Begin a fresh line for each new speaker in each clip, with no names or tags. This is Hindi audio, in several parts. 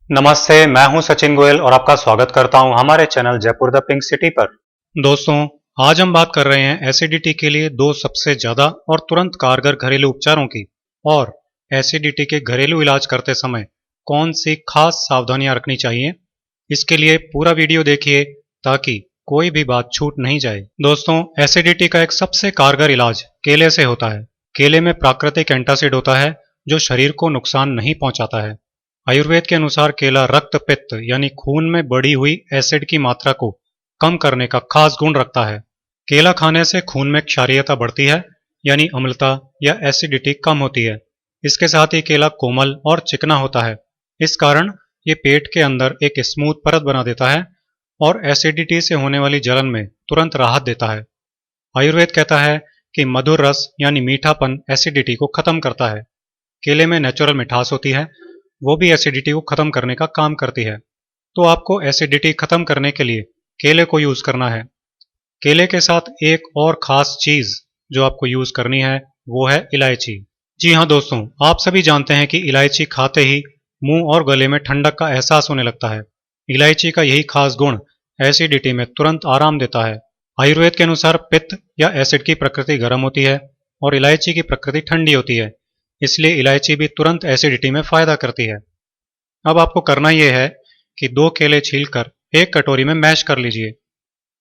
नमस्ते, मैं हूं सचिन गोयल और आपका स्वागत करता हूं हमारे channel Jaipur the pink city पर। दोस्तों, आज हम बात कर रहे हैं एसिडिटी के लिए दो सबसे ज्यादा और तुरंत कारगर घरेलू उपचारों की और एसिडिटी के घरेलू इलाज करते समय कौन सी खास सावधानियां रखनी चाहिए। इसके लिए पूरा वीडियो देखिए ताकि कोई भी बात छूट नहीं जाए। दोस्तों, एसिडिटी का एक सबसे कारगर इलाज केले से होता है। केले में प्राकृतिक एंटासिड होता है जो शरीर को नुकसान नहीं पहुंचाता है। आयुर्वेद के अनुसार केला रक्त पित्त यानी खून में बढ़ी हुई एसिड की मात्रा को कम करने का खास गुण रखता है। केला खाने से खून में क्षारीयता बढ़ती है यानी अम्लता या एसिडिटी कम होती है। इसके साथ ही केला कोमल और चिकना होता है। इस कारण ये पेट के अंदर एक स्मूथ परत बना देता है और एसिडिटी से होने वाली जलन में तुरंत राहत देता है। आयुर्वेद कहता है कि मधुर रस यानी मीठापन एसिडिटी को खत्म करता है। केले में नेचुरल मिठास होती है, वो भी एसिडिटी को खत्म करने का काम करती है। तो आपको एसिडिटी खत्म करने के लिए केले को यूज करना है। केले के साथ एक और खास चीज जो आपको यूज करनी है वो है इलायची। जी हाँ दोस्तों, आप सभी जानते हैं कि इलायची खाते ही मुंह और गले में ठंडक का एहसास होने लगता है। इलायची का यही खास गुण एसिडिटी में तुरंत आराम देता है। आयुर्वेद के अनुसार पित्त या एसिड की प्रकृति गर्म होती है और इलायची की प्रकृति ठंडी होती है, इसलिए इलायची भी तुरंत एसिडिटी में फायदा करती है। अब आपको करना यह है कि 2 केले छीलकर एक कटोरी में मैश कर लीजिए।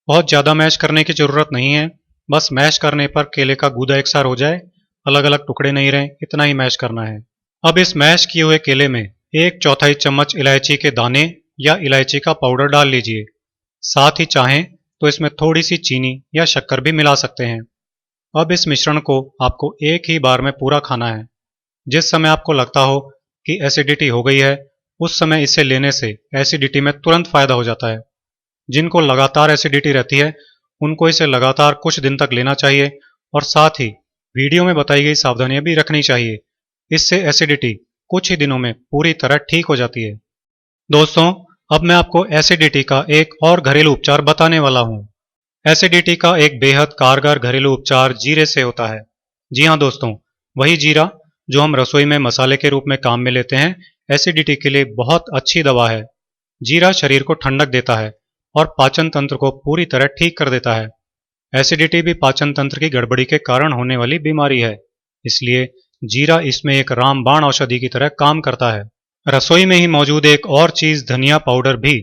बहुत ज़्यादा मैश करने की ज़रूरत नहीं है, बस मैश करने पर केले का गूदा एकसार हो जाए, अलग अलग टुकड़े नहीं रहें, इतना ही मैश करना है। अब इस मैश किए हुए केले में 1/4 चम्मच इलायची के दाने या इलायची का पाउडर डाल लीजिए। साथ ही चाहें तो इसमें थोड़ी सी चीनी या शक्कर भी मिला सकते हैं। अब इस मिश्रण को आपको एक ही बार में पूरा खाना है। जिस समय आपको लगता हो कि एसिडिटी हो गई है, उस समय इसे लेने से एसिडिटी में तुरंत फायदा हो जाता है। जिनको लगातार एसिडिटी रहती है, उनको इसे लगातार कुछ दिन तक लेना चाहिए और साथ ही वीडियो में बताई गई सावधानियां भी रखनी चाहिए। इससे एसिडिटी कुछ ही दिनों में पूरी तरह ठीक हो जाती है। दोस्तों, अब मैं आपको एसिडिटी का एक और घरेलू उपचार बताने वाला हूँ। एसिडिटी का एक बेहद कारगर घरेलू उपचार जीरे से होता है। जी हाँ दोस्तों, वही जीरा जो हम रसोई में मसाले के रूप में काम में लेते हैं, एसिडिटी के लिए बहुत अच्छी दवा है। जीरा शरीर को ठंडक देता है और पाचन तंत्र को पूरी तरह ठीक कर देता है। एसिडिटी भी पाचन तंत्र की गड़बड़ी के कारण होने वाली बीमारी है, इसलिए जीरा इसमें एक रामबाण औषधि की तरह काम करता है। रसोई में ही मौजूद एक और चीज धनिया पाउडर भी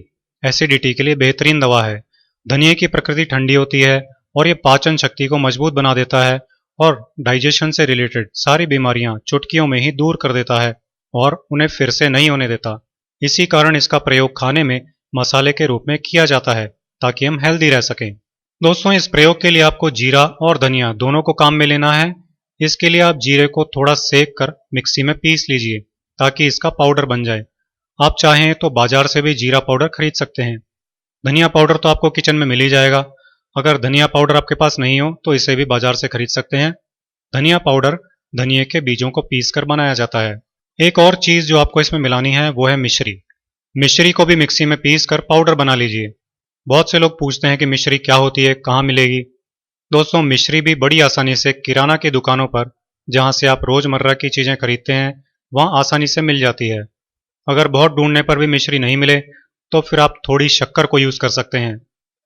एसिडिटी के लिए बेहतरीन दवा है। धनिया की प्रकृति ठंडी होती है और ये पाचन शक्ति को मजबूत बना देता है और डाइजेशन से रिलेटेड सारी बीमारियां चुटकियों में ही दूर कर देता है और उन्हें फिर से नहीं होने देता। इसी कारण इसका प्रयोग खाने में मसाले के रूप में किया जाता है ताकि हम हेल्दी रह सकें। दोस्तों, इस प्रयोग के लिए आपको जीरा और धनिया दोनों को काम में लेना है। इसके लिए आप जीरे को थोड़ा सेक कर मिक्सी में पीस लीजिए ताकि इसका पाउडर बन जाए। आप चाहें तो बाजार से भी जीरा पाउडर खरीद सकते हैं। धनिया पाउडर तो आपको किचन में मिल ही जाएगा। अगर धनिया पाउडर आपके पास नहीं हो तो इसे भी बाजार से खरीद सकते हैं। धनिया पाउडर धनिया के बीजों को पीसकर बनाया जाता है। एक और चीज जो आपको इसमें मिलानी है वो है मिश्री। मिश्री को भी मिक्सी में पीस कर पाउडर बना लीजिए। बहुत से लोग पूछते हैं कि मिश्री क्या होती है, कहाँ मिलेगी। दोस्तों, मिश्री भी बड़ी आसानी से किराना की दुकानों पर, जहां से आप रोजमर्रा की चीजें खरीदते हैं, वहां आसानी से मिल जाती है। अगर बहुत ढूंढने पर भी मिश्री नहीं मिले तो फिर आप थोड़ी शक्कर को यूज कर सकते हैं।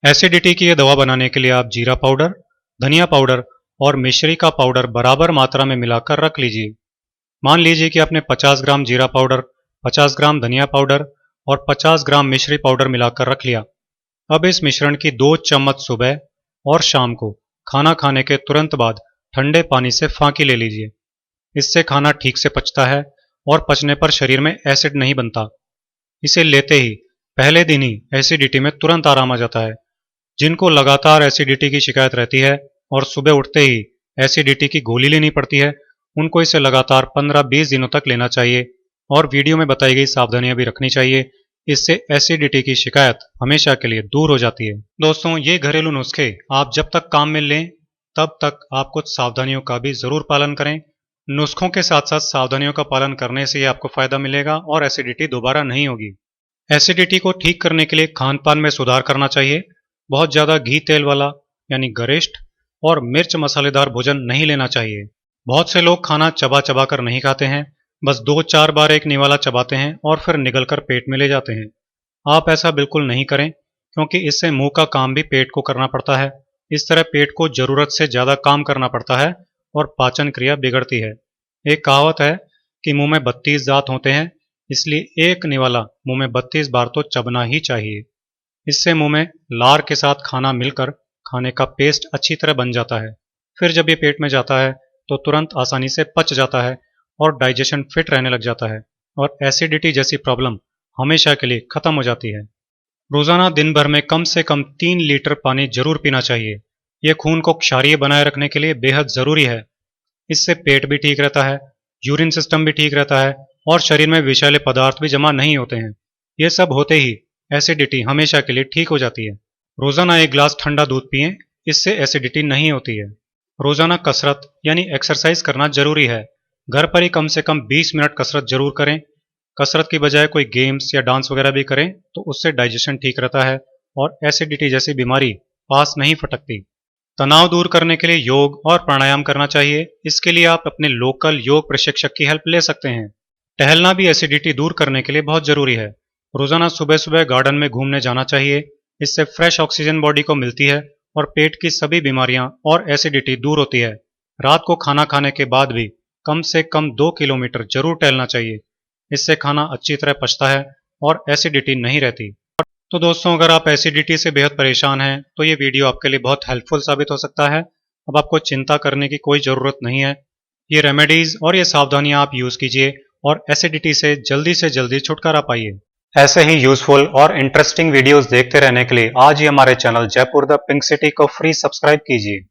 एसिडिटी की यह दवा बनाने के लिए आप जीरा पाउडर, धनिया पाउडर और मिश्री का पाउडर बराबर मात्रा में मिलाकर रख लीजिए। मान लीजिए कि आपने 50 ग्राम जीरा पाउडर, 50 ग्राम धनिया पाउडर और 50 ग्राम मिश्री पाउडर मिलाकर रख लिया। अब इस मिश्रण की 2 चम्मच सुबह और शाम को खाना खाने के तुरंत बाद ठंडे पानी से फांकी ले लीजिए। इससे खाना ठीक से पचता है और पचने पर शरीर में एसिड नहीं बनता। इसे लेते ही पहले दिन ही एसिडिटी में तुरंत आराम आ जाता है। जिनको लगातार एसिडिटी की शिकायत रहती है और सुबह उठते ही एसिडिटी की गोली लेनी पड़ती है, उनको इसे लगातार 15-20 दिनों तक लेना चाहिए और वीडियो में बताई गई सावधानियां भी रखनी चाहिए। इससे एसिडिटी की शिकायत हमेशा के लिए दूर हो जाती है। दोस्तों, ये घरेलू नुस्खे आप जब तक काम में लें तब तक आप कुछ सावधानियों का भी जरूर पालन करें। नुस्खों के साथ साथ सावधानियों का पालन करने से ही आपको फायदा मिलेगा और एसिडिटी दोबारा नहीं होगी। एसिडिटी को ठीक करने के लिए खान पान में सुधार करना चाहिए। बहुत ज़्यादा घी तेल वाला यानी गरिष्ठ और मिर्च मसालेदार भोजन नहीं लेना चाहिए। बहुत से लोग खाना चबा चबा कर नहीं खाते हैं, बस 2-4 बार एक निवाला चबाते हैं और फिर निगलकर पेट में ले जाते हैं। आप ऐसा बिल्कुल नहीं करें, क्योंकि इससे मुंह का काम भी पेट को करना पड़ता है। इस तरह पेट को जरूरत से ज्यादा काम करना पड़ता है और पाचन क्रिया बिगड़ती है। एक कहावत है कि मुंह में 32 दांत होते हैं, इसलिए एक निवाला मुंह में 32 बार तो चबना ही चाहिए। इससे मुंह में लार के साथ खाना मिलकर खाने का पेस्ट अच्छी तरह बन जाता है। फिर जब ये पेट में जाता है तो तुरंत आसानी से पच जाता है और डाइजेशन फिट रहने लग जाता है और एसिडिटी जैसी प्रॉब्लम हमेशा के लिए खत्म हो जाती है। रोजाना दिन भर में कम से कम 3 लीटर पानी जरूर पीना चाहिए। यह खून को क्षारीय बनाए रखने के लिए बेहद जरूरी है। इससे पेट भी ठीक रहता है, यूरिन सिस्टम भी ठीक रहता है और शरीर में विषैले पदार्थ भी जमा नहीं होते हैं। ये सब होते ही एसिडिटी हमेशा के लिए ठीक हो जाती है। रोजाना 1 गिलास ठंडा दूध पिएं, इससे एसिडिटी नहीं होती है। रोजाना कसरत यानी एक्सरसाइज करना जरूरी है। घर पर ही कम से कम 20 मिनट कसरत जरूर करें। कसरत की बजाय कोई गेम्स या डांस वगैरह भी करें तो उससे डाइजेशन ठीक रहता है और एसिडिटी जैसी बीमारी पास नहीं फटकती। तनाव दूर करने के लिए योग और प्राणायाम करना चाहिए। इसके लिए आप अपने लोकल योग प्रशिक्षक की हेल्प ले सकते हैं। टहलना भी एसिडिटी दूर करने के लिए बहुत जरूरी है। रोजाना सुबह सुबह गार्डन में घूमने जाना चाहिए। इससे फ्रेश ऑक्सीजन बॉडी को मिलती है और पेट की सभी बीमारियां और एसिडिटी दूर होती है। रात को खाना खाने के बाद भी कम से कम 2 किलोमीटर जरूर टहलना चाहिए। इससे खाना अच्छी तरह पचता है और एसिडिटी नहीं रहती। तो दोस्तों, अगर आप एसिडिटी से बेहद परेशान हैं तो ये वीडियो आपके लिए बहुत हेल्पफुल साबित हो सकता है। अब आपको चिंता करने की कोई ज़रूरत नहीं है। ये रेमेडीज़ और ये सावधानियां आप यूज़ कीजिए और एसिडिटी से जल्दी छुटकारा पाइए। ऐसे ही यूजफुल और इंटरेस्टिंग वीडियोस देखते रहने के लिए आज ही हमारे channel Jaipur the pink city को फ्री सब्सक्राइब कीजिए।